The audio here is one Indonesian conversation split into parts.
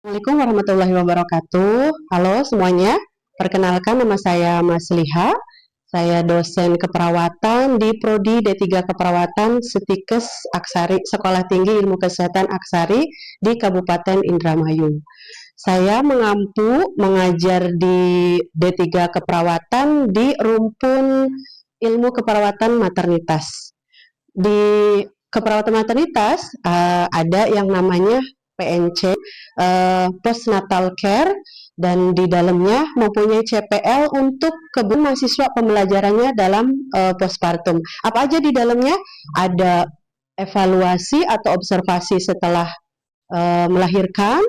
Assalamualaikum warahmatullahi wabarakatuh. Halo semuanya, perkenalkan nama saya Mas Liha. Saya dosen keperawatan di Prodi D3 Keperawatan Setikes Aksari, Sekolah Tinggi Ilmu Kesehatan Aksari di Kabupaten Indramayu. Saya mengajar di D3 Keperawatan di rumpun ilmu keperawatan maternitas. Di keperawatan maternitas ada yang namanya PNC, postnatal care, dan di dalamnya mempunyai CPL untuk mahasiswa pembelajarannya dalam postpartum. Apa aja di dalamnya? Ada evaluasi atau observasi setelah melahirkan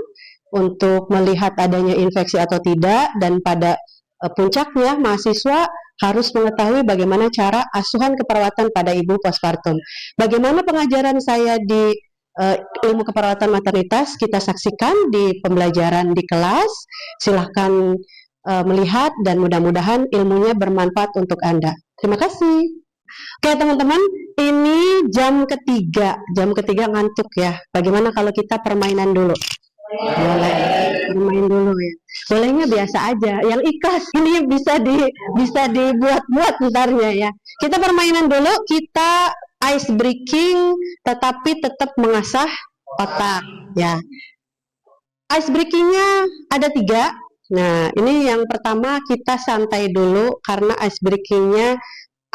untuk melihat adanya infeksi atau tidak, dan pada puncaknya mahasiswa harus mengetahui bagaimana cara asuhan keperawatan pada ibu postpartum. Bagaimana pengajaran saya di ilmu keperawatan maternitas, kita saksikan di pembelajaran di kelas. Silahkan melihat dan mudah-mudahan ilmunya bermanfaat untuk Anda. Terima kasih. Oke teman-teman, ini jam ketiga ngantuk ya. Bagaimana kalau kita permainan dulu? Boleh, bermain dulu ya. Bolehnya biasa aja, yang ikhlas. Ini bisa dibuat-buat bentarnya ya. Kita permainan dulu, kita ice breaking, tetapi tetap mengasah otak ya. Ice breakingnya ada 3. Nah, ini yang pertama kita santai dulu karena ice breakingnya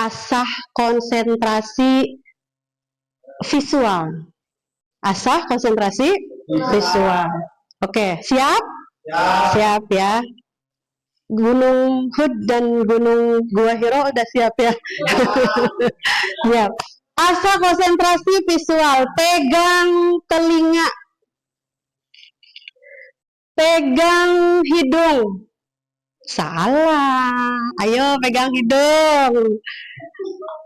asah konsentrasi visual. Asah konsentrasi visual. Oke, siap? Siap ya. Gunung Hud dan Gunung Gua Hiro udah siap ya? Siap. Asah konsentrasi visual, pegang telinga, pegang hidung. Salah. Ayo pegang hidung.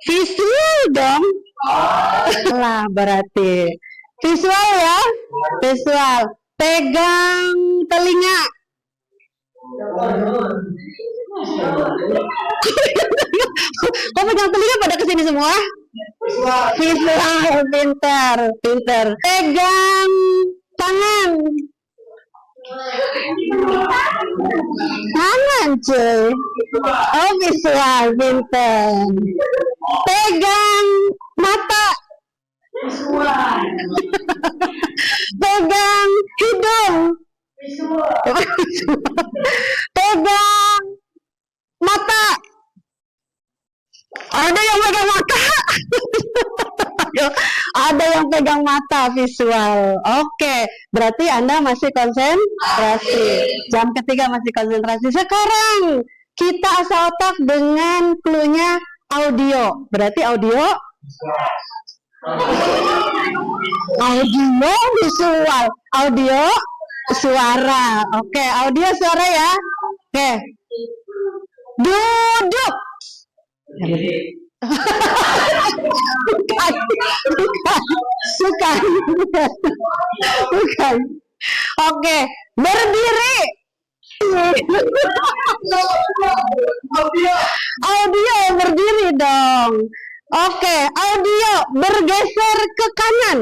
Visual dong. Salah berarti. Visual ya, visual. Pegang telinga. Kok pegang telinga pada kesini semua? Visual, pinter. Pegang tangan. Tangan cuy. Oh visual, pinter. Pegang mata. Pegang hidung. Pegang mata. Ada yang pegang mata. Ada yang pegang mata, visual. Oke, berarti Anda masih konsentrasi. Jam ketiga masih konsentrasi. Sekarang kita asah otak dengan clue-nya audio. Berarti audio visual, audio suara. Oke, audio suara ya. Oke. Duduk. Bukan. Oke, berdiri. Audio berdiri dong. Oke, audio bergeser ke kanan.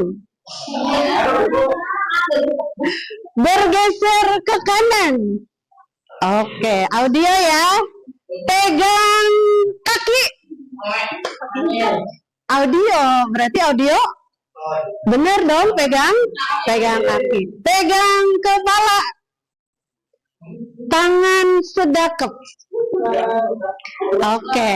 Bergeser ke kanan. Oke, audio ya. Pegang kaki. Audio, berarti audio. Bener dong, pegang kaki. Pegang kepala. Tangan sedekap. Oke.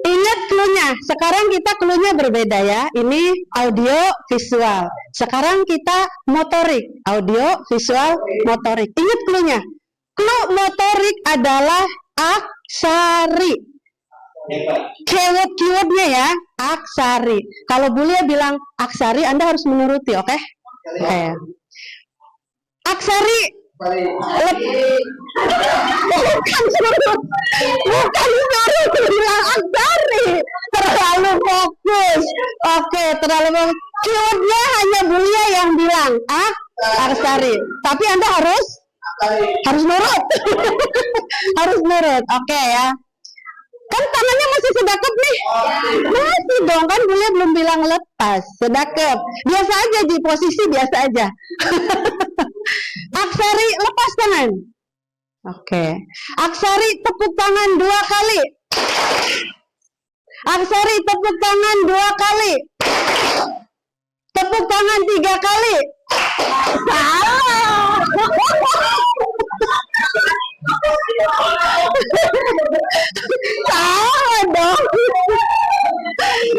Ingat clue-nya. Sekarang kita clue-nya berbeda ya. Ini audio visual. Sekarang kita motorik. Audio visual motorik. Ingat clue-nya. Clue motorik adalah aksari. Keyword-keywordnya ya, aksari. Kalau Bulia bilang aksari, Anda harus menuruti, oke? Oke. Aksari. Bukan suruh bilang aksari. Terlalu fokus. Oke, terlalu fokus. Keywordnya hanya Bulia yang bilang aksari. Tapi Anda harus nurut. Harus nurut, oke ya. Kan tangannya masih sedekap nih. Masih dong, kan Bulia belum bilang lepas. Sedekap. Biasa aja di posisi biasa aja. lepas tangan. Oke. Aksari tepuk tangan 2 kali. Aksari tepuk tangan 2 kali. Tepuk tangan 3 kali. Salah. Salah dong.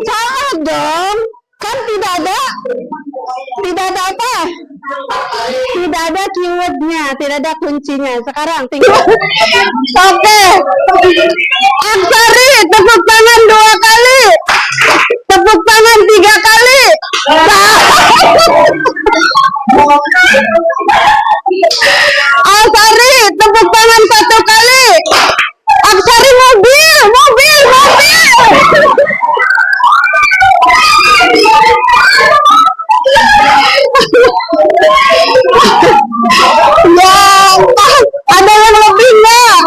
Salah dong. Kan tidak ada apa? Tidak ada keywordnya, tidak ada kuncinya. Sekarang tinggal. Oke. Aksari tepuk tangan 2 kali. Tepuk tangan 3 kali. Aksari tepuk tangan 1 kali. Aksari mobil. Ya, ada yang lebih nggak?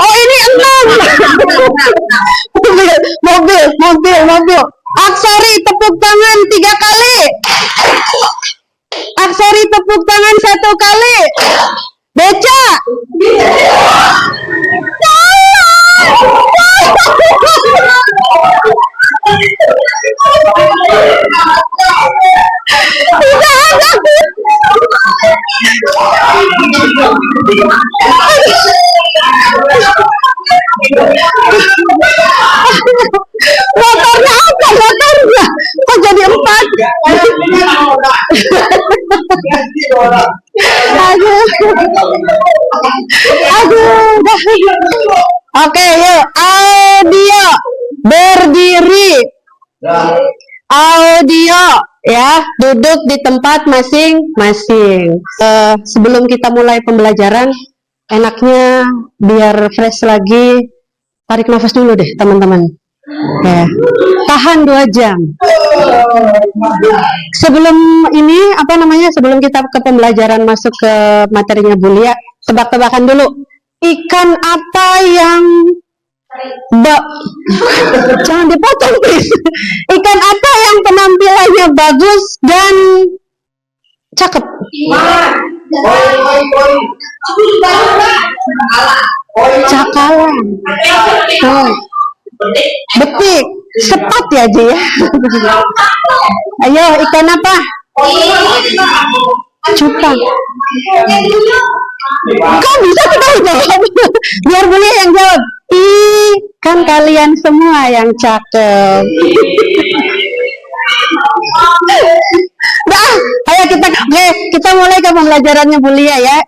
Oh, ini 6. Mobil. Aksari tepuk tangan 3 kali. Aksari tepuk tangan 1 kali. Beca. Motornya apa? Motornya kok jadi 4? Aduh. Oke, yuk. Audio berdiri. Audio ya, duduk di tempat masing-masing. Sebelum kita mulai pembelajaran, enaknya biar fresh lagi, tarik nafas dulu deh teman-teman. Ya. Tahan 2 jam. Sebelum ini sebelum kita ke pembelajaran masuk ke materinya Bu Lia, tebak-tebakan dulu. Ikan apa yang jangan dipotong please. Ikan apa yang penampilannya bagus dan cakep? Cakalang. Betik. Cepat ya Ji ya. Ayo, ikan apa? Cupang. Kok bisa kita jawab? Biar Bu Lia yang jawab. Kan kalian semua yang cakep. Nah, ayo kita mulai ke pembelajarannya Bu Lia ya.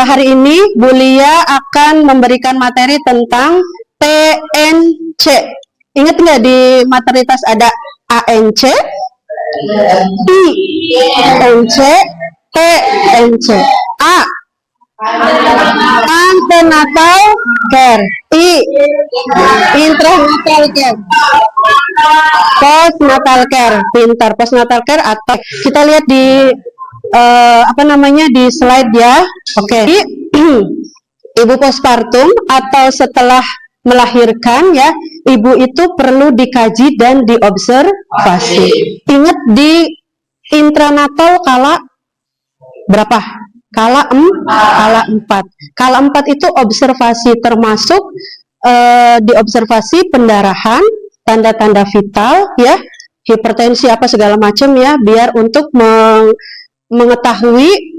Hari ini Bu Lia akan memberikan materi tentang PNC. Ingat nggak di materitas ada ANC, INC, PNC. A. Antenatal care. I. Intranatal care. Postnatal care. Pintar. Postnatal care atau kita lihat di di slide ya. Oke. Ibu postpartum atau setelah melahirkan ya, ibu itu perlu dikaji dan diobservasi. Ingat di intranatal kala berapa? Kala 4. Kala 4 itu observasi, termasuk diobservasi pendarahan, tanda-tanda vital ya, hipertensi apa segala macam ya, biar untuk mengetahui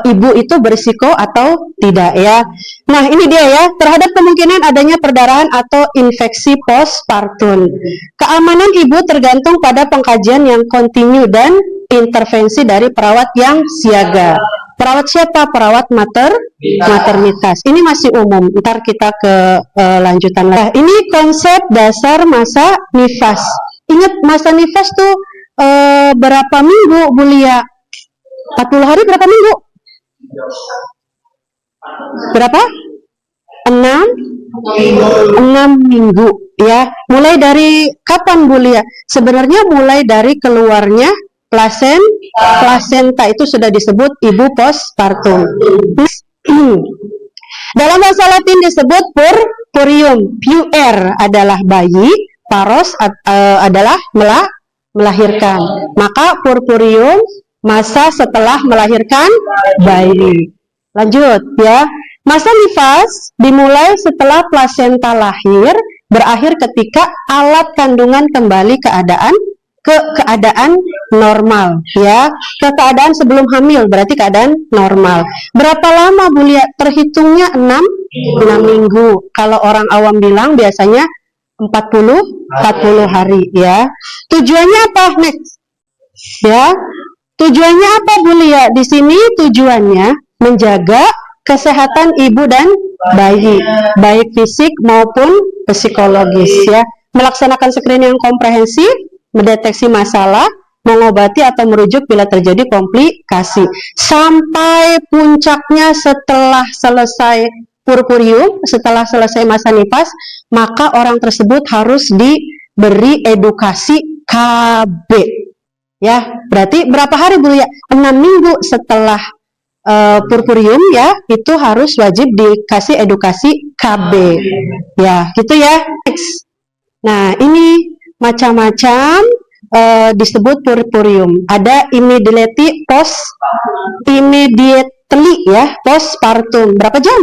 ibu itu berisiko atau tidak ya. Nah, ini dia ya, terhadap kemungkinan adanya perdarahan atau infeksi postpartum. Keamanan ibu tergantung pada pengkajian yang kontinu dan intervensi dari perawat yang siaga. Perawat siapa? Perawat maternitas. Ini masih umum. Ntar kita ke lanjutan. Nah, ini konsep dasar masa nifas. Ingat masa nifas tuh berapa minggu Bu Lia? 40 hari berapa minggu? Berapa? 6 minggu ya. Mulai dari kapan Bu Lia? Sebenarnya mulai dari keluarnya plasenta itu sudah disebut ibu postpartum. Dalam bahasa Latin disebut purium. Puer adalah bayi, paros adalah melahirkan. Maka purpurium Masa setelah melahirkan bayi. Lanjut ya. Masa nifas dimulai setelah plasenta lahir, berakhir ketika alat kandungan kembali ke keadaan normal ya. Ke keadaan sebelum hamil berarti keadaan normal. Berapa lama Bu Lia? Terhitungnya 6 minggu. Kalau orang awam bilang biasanya 40 hari ya. Tujuannya apa? Next. Ya. Tujuannya apa Bu Lia? Di sini tujuannya menjaga kesehatan ibu dan bayi, baik fisik maupun psikologis ya. Melaksanakan screening yang komprehensif, mendeteksi masalah, mengobati atau merujuk bila terjadi komplikasi. Sampai puncaknya setelah selesai purpurium, setelah selesai masa nifas, maka orang tersebut harus diberi edukasi KB. Ya, berarti berapa hari Bu ya? 6 minggu setelah purpurium ya, itu harus wajib dikasih edukasi KB. Ya, gitu ya. Next. Nah, ini macam-macam disebut purpurium. Ada immediately ya, postpartum. Berapa jam?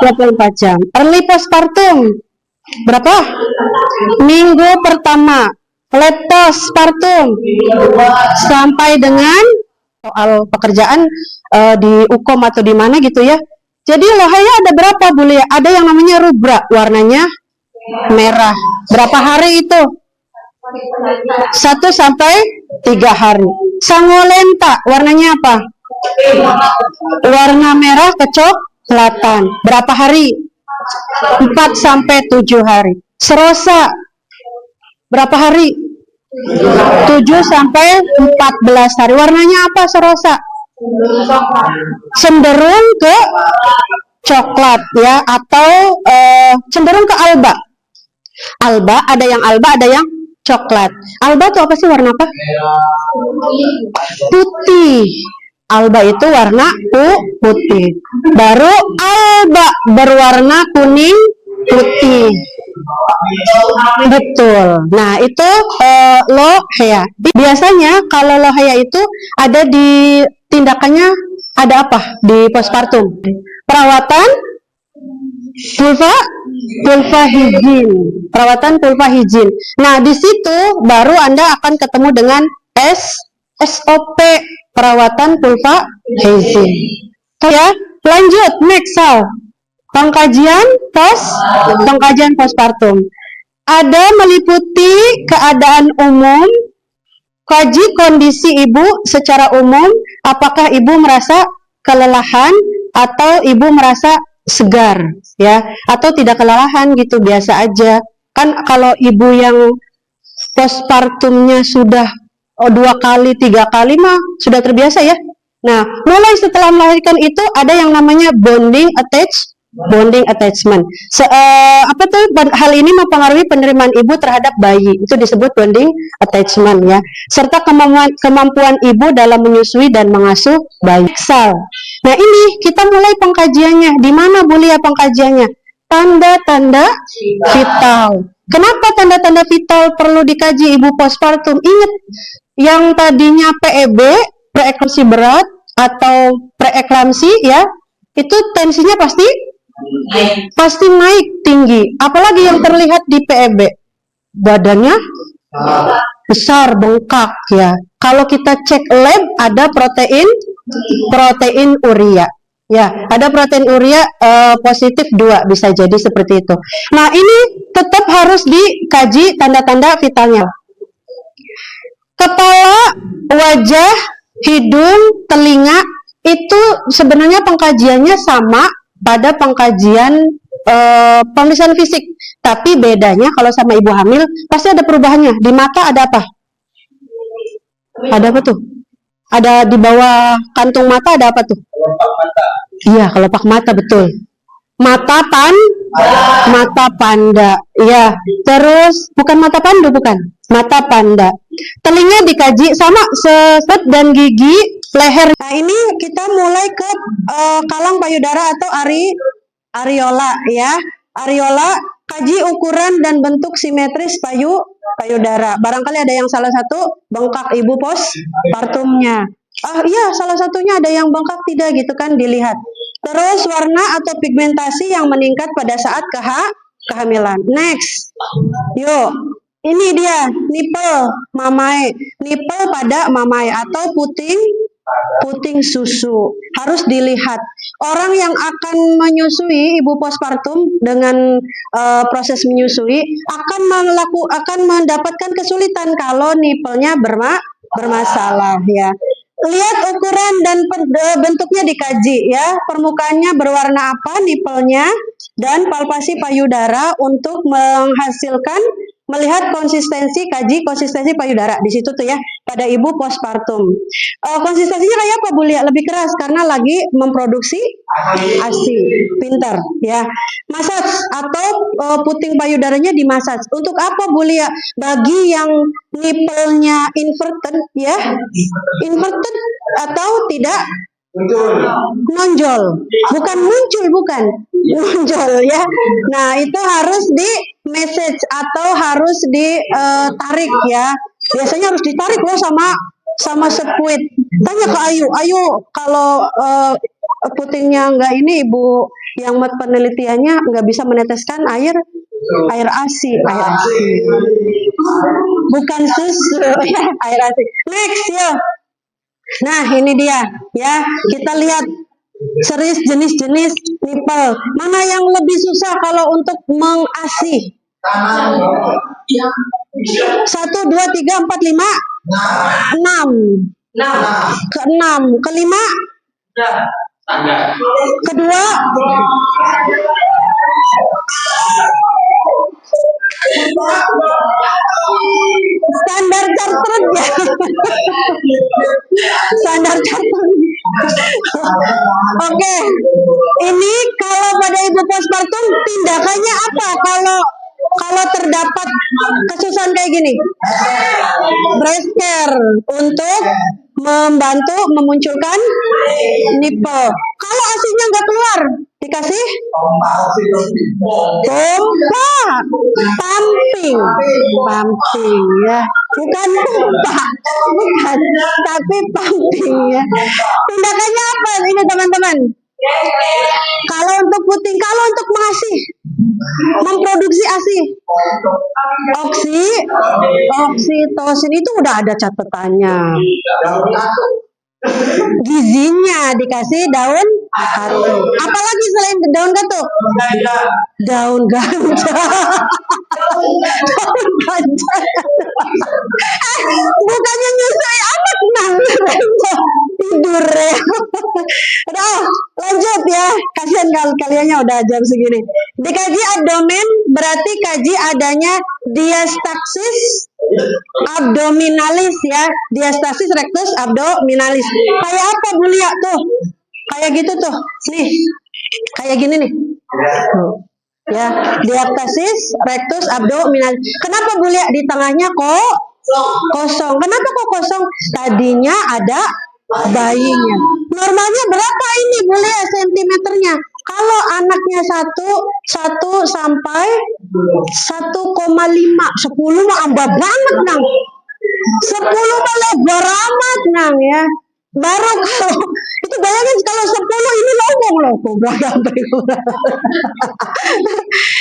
24 jam. Early postpartum. Berapa? Minggu pertama. Late postpartum. Sampai dengan soal pekerjaan di Ukom atau di mana gitu ya. Jadi lohaya ada berapa Bu Lia? Ada yang namanya rubra, warnanya merah. Berapa hari itu? 1 sampai 3 hari. Sangolenta, warnanya apa? Warna merah kecoklatan. Berapa hari? 4 sampai 7 hari. Serosa, berapa hari? 7 sampai 14 hari. Warnanya apa serosa? Cenderung ke coklat ya, atau cenderung ke alba. Alba, ada yang alba, ada yang coklat. Alba itu apa sih, warna apa? Putih. Alba itu warna putih. Baru alba berwarna kuning putih. Betul. Nah, itu lohea. Biasanya kalau lohea itu ada di tindakannya, ada apa di postpartum? Perawatan vulva higien. Perawatan vulva higien. Nah, di situ baru Anda akan ketemu dengan SOP perawatan vulva higien. Ya, lanjut next Sal. Pengkajian postpartum. Ada meliputi keadaan umum, kaji kondisi ibu secara umum, apakah ibu merasa kelelahan atau ibu merasa segar ya, atau tidak kelelahan gitu, biasa aja. Kan kalau ibu yang postpartumnya sudah 2 kali, 3 kali mah sudah terbiasa ya. Nah, mulai setelah melahirkan itu ada yang namanya bonding attachment. Apa tuh hal ini mempengaruhi penerimaan ibu terhadap bayi, itu disebut bonding attachment ya, serta kemampuan ibu dalam menyusui dan mengasuh bayi. Nah, ini kita mulai pengkajiannya. Di mana Bu Lia pengkajiannya? Tanda-tanda vital. Kenapa tanda-tanda vital perlu dikaji ibu postpartum? Ingat, yang tadinya PEB, preeklamsi berat atau preeklamsi ya, itu tensinya pasti naik tinggi. Apalagi yang terlihat di PEB, badannya besar, bengkak ya. Kalau kita cek lab, ada protein urea ya, ada protein urea positif 2, bisa jadi seperti itu. Nah, ini tetap harus dikaji tanda-tanda vitalnya. Kepala, wajah, hidung, telinga, itu sebenarnya pengkajiannya sama pada pengkajian pemeriksaan fisik, tapi bedanya kalau sama ibu hamil pasti ada perubahannya. Di mata ada apa? Ada apa tuh? Ada di bawah kantung mata ada apa tuh? Iya, kelopak mata, betul. Mata panda. Iya. Terus bukan mata pandu, bukan. Mata panda. Telinga dikaji sama seset, dan gigi, leher. Nah, ini kita mulai ke kalang payudara atau areola ya. Areola, kaji ukuran dan bentuk simetris payudara. Barangkali ada yang salah satu bengkak ibu postpartumnya. Ah iya, salah satunya ada yang bengkak tidak gitu kan dilihat. Terus warna atau pigmentasi yang meningkat pada saat kehamilan. Next, yuk. Ini dia nipple mamae, nipple pada mamae atau puting susu. Harus dilihat. Orang yang akan menyusui ibu postpartum dengan proses menyusui akan mendapatkan kesulitan kalau nipelnya bermasalah ya. Lihat ukuran dan bentuknya dikaji ya. Permukaannya berwarna apa nipelnya dan palpasi payudara untuk melihat konsistensi payudara di situ tuh ya pada ibu postpartum. Konsistensinya kayak apa Bu Lia? Lebih keras karena lagi memproduksi ASI. Pinter ya. Massage atau puting payudaranya dimasaj. Untuk apa Bu Lia? Bagi yang nipelnya inverted ya. Inverted atau tidak nonjol, bukan muncul, bukan nonjol ya. Nah itu harus di message atau harus ditarik ya. Biasanya harus ditarik loh sama sekuit. Tanya ke Ayu kalau putingnya enggak ini ibu yang penelitiannya nggak bisa meneteskan air ASI, bukan susu ya, air ASI. Next ya. Nah, ini dia ya. Kita lihat jenis-jenis nipple. Mana yang lebih susah kalau untuk mengasi? 1, 2, 3, 4, 5, 6. Ke-6, kelima, kedua, standar Chartered ya. Standar Chartered. Oke. Ini kalau pada ibu postpartum tindakannya apa kalau terdapat kesusahan kayak gini? Breast care untuk membantu memunculkan nipple. Kalau asinya nggak keluar, dikasih pompa, pumping ya, bukan pompa, bukan, tapi pumping ya. Tindakannya apa ini teman-teman? Kalau untuk puting, kalau untuk mengasih, memproduksi ASI, oksitosin itu udah ada catatannya. Gizinya dikasih daun katu. Apalagi selain daun katu? Daun ganja. Daun ganja. Bukannya nyusui anak tidur ya. Udah, lanjut ya. Kasihan kaliannya udah jam segini. Dikaji abdomen berarti kaji adanya diastasis abdominalis ya, diastasis rectus abdominalis. Kayak apa Bu Lia tuh? Kayak gitu tuh. Nih. Kayak gini nih. Ya, diastasis rectus abdominalis. Kenapa Bu Lia di tengahnya kok kosong? Kenapa kok kosong? Tadinya ada bayinya. Normalnya berapa ini Bu Lia sentimeternya? Kalau anaknya 1 sampai 1,5, 10 mah ambak banget nang. 10 mah lebar amat nang ya. Baru kalau itu bayangin kalau 10 ini lowong loh.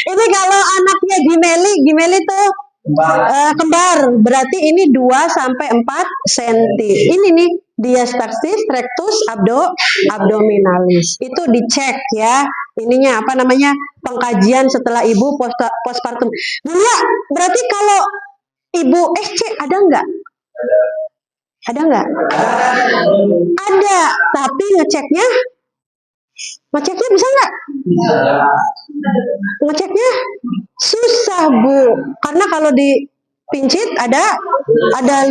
Ini kalau anaknya Gimeli tuh kembar, berarti ini 2 sampai 4 cm. Ini nih diastasis rectus abdominalis. Itu dicek ya. Ininya apa namanya? Pengkajian setelah ibu postpartum. Buya, berarti kalau ibu SC ada nggak? Ada nggak? Ada, tapi ngeceknya bisa nggak? Ngeceknya susah Bu, karena kalau dipincit ada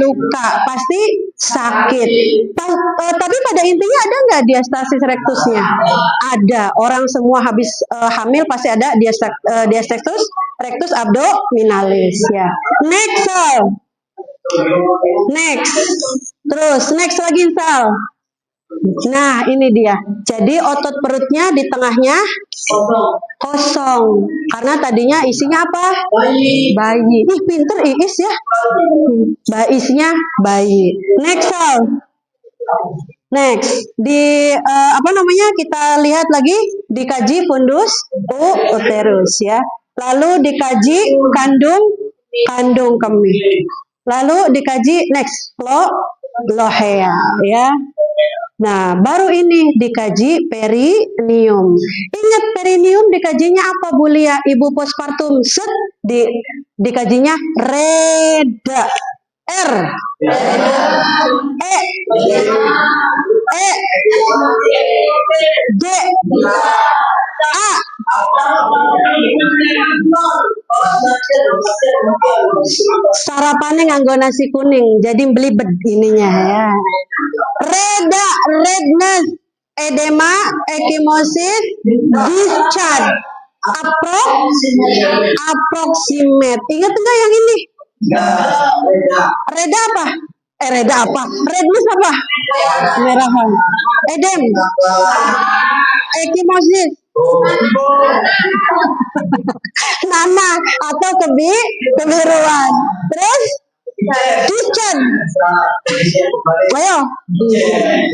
luka, pasti sakit. Tapi pada intinya ada nggak diastasis rectusnya? Ada. Orang semua habis hamil pasti ada diastasis rectus abdominalis ya. Next. Terus next lagi Sal. Nah, ini dia. Jadi otot perutnya di tengahnya kosong. Karena tadinya isinya apa? Bayi. Ih, pinter Iis ya. Isinya bayi. Next, Sal. Next, apa namanya, kita lihat lagi, dikaji fundus uterus ya. Lalu dikaji kandung kemih. Lalu dikaji next lohea ya. Nah, baru ini dikaji perineum. Ingat perineum dikajinya apa Bu Lia? Ibu postpartum dikajinya reda. R E E D A. Sarapannya nganggo nasi kuning, jadi belibet ininya ya. Reda, redness, edema, ekimosis, discharge, approximate. Ingat enggak yang ini? Reda apa? Reda apa? Redness apa? Merahan. Edem. Ekimosis. Nama atau kebiruan. Terus discharge. Ayo.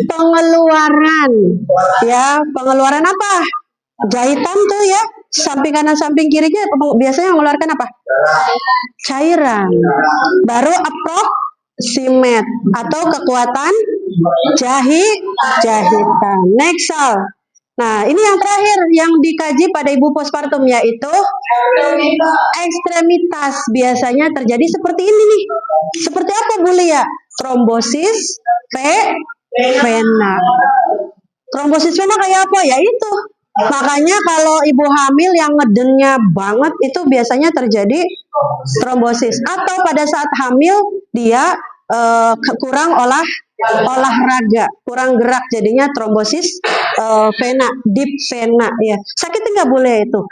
Pengeluaran. Ya, pengeluaran apa? Jahitan tuh ya. Samping kanan samping kirinya biasanya mengeluarkan apa? Cairan. Baru approximate atau kekuatan jahitan. Next, Sal. Nah, ini yang terakhir yang dikaji pada ibu postpartum, yaitu ekstremitas. Biasanya terjadi seperti ini nih. Seperti apa Bu Lia? Trombosis vena. Trombosis vena kayak apa? Ya itu. Makanya kalau ibu hamil yang ngedennya banget itu biasanya terjadi trombosis. Atau pada saat hamil dia kurang olahraga, kurang gerak, jadinya trombosis vena, deep vena ya. Sakit nggak boleh itu,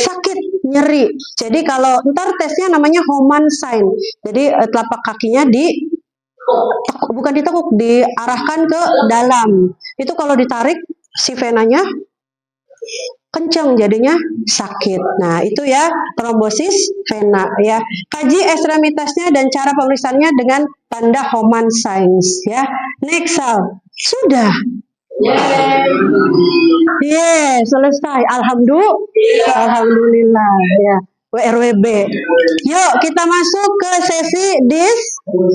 sakit, nyeri. Jadi kalau ntar tesnya namanya Homan sign. Jadi telapak kakinya bukan ditekuk, diarahkan ke dalam. Itu kalau ditarik si venanya kenceng, jadinya sakit. Nah, itu ya trombosis vena ya. Kaji ekstremitasnya dan cara pemeriksaannya dengan tanda Homan signs ya. Next, Sal. Sudah. Selesai. Alhamdulillah ya. WRWB. Yuk kita masuk ke sesi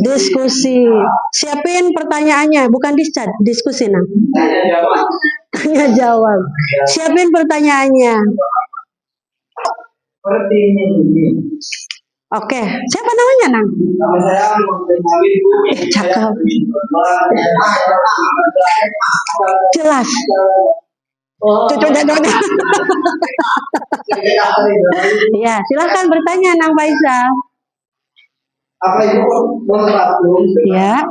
diskusi. Siapin pertanyaannya, bukan diskusi nah. Tanya jawab. Siapin pertanyaannya. Oke, siapa namanya Nang? Cakep. Jelas. Ya, silakan bertanya Nang Faisal. Apa itu postpartum? Ya.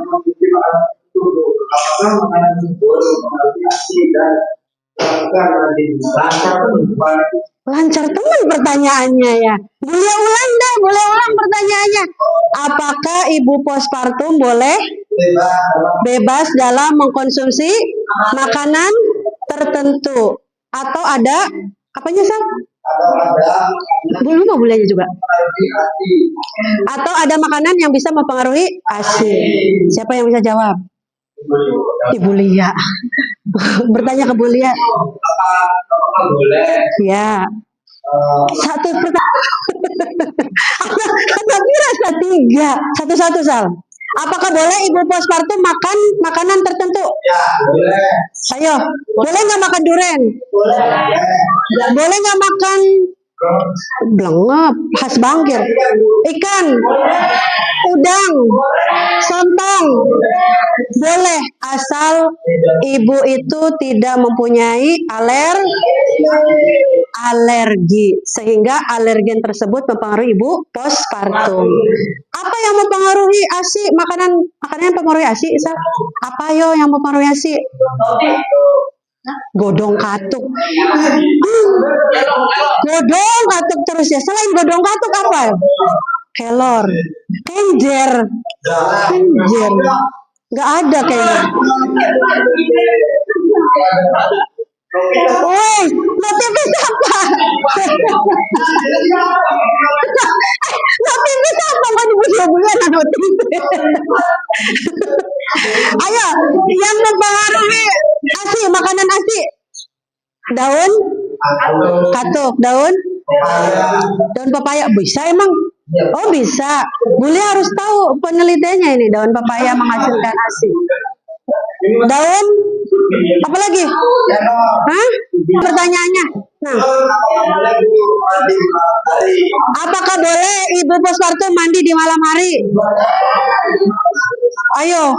Lancar teman pertanyaannya ya. Boleh ulang pertanyaannya. Apakah ibu postpartum boleh bebas dalam mengkonsumsi makanan tertentu atau ada apanya Sal? Belum boleh juga. Atau ada makanan yang bisa mempengaruhi ASI. Siapa yang bisa jawab? Ibu Lia. Bertanya ke Bu Lia. Apakah boleh? Ya. Satu pertanyaan. Tapi rasa tiga. Satu-satu Sal. Apakah boleh ibu postpartum makan makanan tertentu? Ya, boleh. Ayo, boleh nggak makan durian? Boleh. Boleh nggak makan blengep, khas Bangkir, ikan, udang, sontong? Boleh, asal ibu itu tidak mempunyai alergi, sehingga alergen tersebut mempengaruhi ibu postpartum. Apa yang mempengaruhi ASI? Makanan yang mempengaruhi ASI, Isa? Apa yang mempengaruhi ASI? Godong katuk. Godong katuk terus ya. Selain godong katuk apa? Kelor, kenjer. Nggak ada kayaknya. Woi, notifis apa? Notifis apa? Kan bulan notifis. Ayo, yang mempengaruhi ASI, makanan ASI. Daun katuk, daun pepaya bisa emang? Oh bisa. Bule harus tahu penelitiannya ini, daun pepaya menghasilkan ASI. Daun apa lagi? Hah? Pertanyaannya. Nah, apakah boleh ibu postpartum mandi di malam hari? Ayo,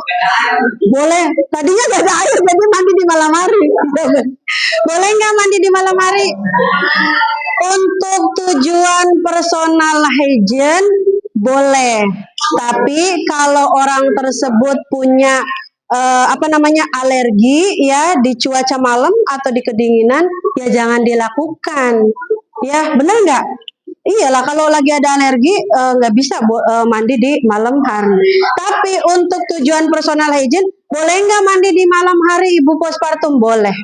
boleh. Tadinya gak ada air, jadi mandi di malam hari. Boleh nggak mandi di malam hari? Untuk tujuan personal hygiene boleh. Tapi kalau orang tersebut punya alergi ya di cuaca malam atau di kedinginan, ya jangan dilakukan. Ya, benar nggak? Iyalah, kalau lagi ada alergi nggak bisa mandi di malam hari. Tapi untuk tujuan personal hygiene, boleh nggak mandi di malam hari ibu postpartum? Boleh.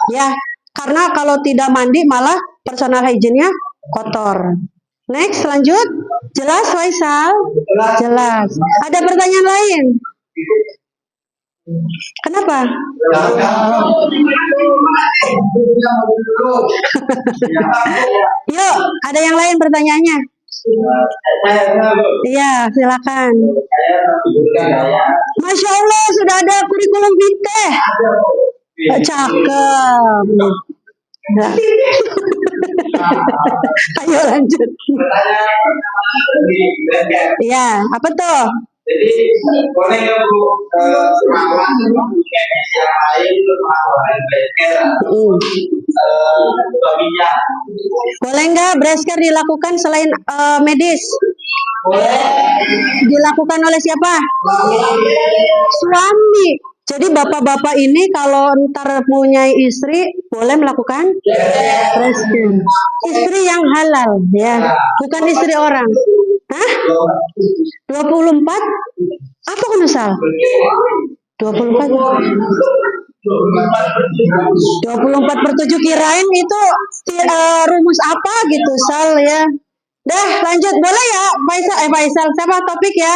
Ya, karena kalau tidak mandi malah personal hygiene-nya kotor. Next, lanjut. Jelas, Faisal? Jelas. Ada pertanyaan lain? Kenapa? Yuk, ada yang lain pertanyaannya? Iya, silakan. Masya Allah, sudah ada kurikulum vitae. Cakep. Ayo lanjut. Iya, apa tuh? Jadi boleh nggak Bu pengakuan medis yang lain pengakuan breast suaminya? Boleh nggak breast care dilakukan selain medis? Boleh. Dilakukan oleh siapa? Suami. Jadi bapak-bapak ini kalau ntar punya istri boleh melakukan breast care. Istri yang halal ya, bukan istri orang. Hah? 24? Apa kan Sal? 24 per 7 kirain itu rumus apa gitu Sal ya. Dah lanjut, boleh ya Faisal siapa topik ya?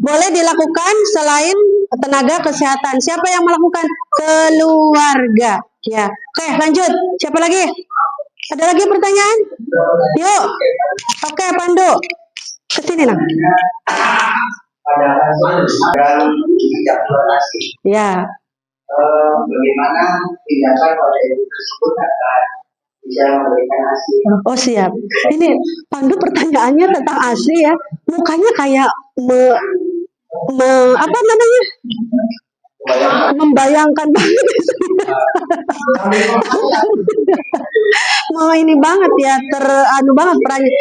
Boleh dilakukan selain tenaga kesehatan. Siapa yang melakukan? Keluarga ya. Oke lanjut, siapa lagi? Ada lagi pertanyaan? Yuk. Oke Pandu, kesini lah. Pada dan ejakulasi. Ya. Bagaimana tindakan pada ibu tersebut agar bisa memberikan ASI? Oh siap. Ini Pandu pertanyaannya tentang ASI ya. Mukanya kayak apa namanya? Membayangkan banget. Mau ini banget ya, banget perannya.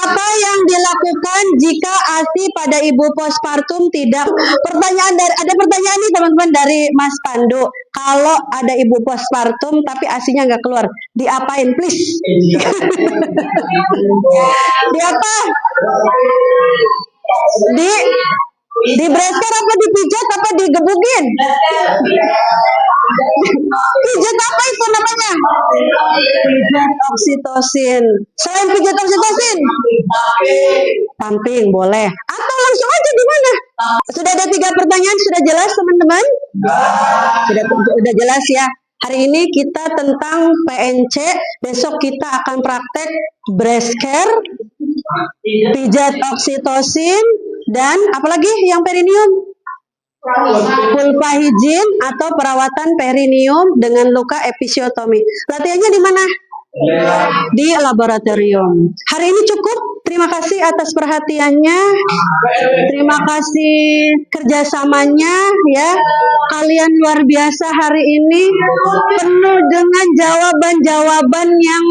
Apa yang dilakukan jika ASI pada ibu postpartum tidak? Ada pertanyaan nih teman-teman dari Mas Pandu. Kalau ada ibu postpartum tapi ASInya nggak keluar, diapain please? Di apa? Di breast care apa dipijat apa digebukin? Pijat apa itu namanya? Pijat oksitosin. Selain pijat oksitosin? Pumping boleh. Atau langsung aja di mana? Sudah ada 3 pertanyaan, sudah jelas teman-teman? Sudah jelas ya. Hari ini kita tentang PNC, besok kita akan praktek breast care, pijat oksitosin, dan apalagi yang perineum? Vulva hygiene atau perawatan perineum dengan luka episiotomi. Latihannya di mana? Di laboratorium. Hari ini cukup. Terima kasih atas perhatiannya. Terima kasih kerjasamanya ya. Kalian luar biasa hari ini, penuh dengan jawaban-jawaban yang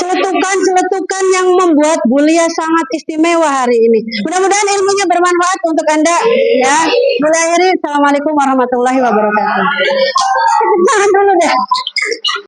celetukan yang membuat Bulia sangat istimewa hari ini. Mudah-mudahan ilmunya bermanfaat untuk Anda ya. Mulai akhiri, Assalamualaikum warahmatullahi wabarakatuh. Tahan dulu deh.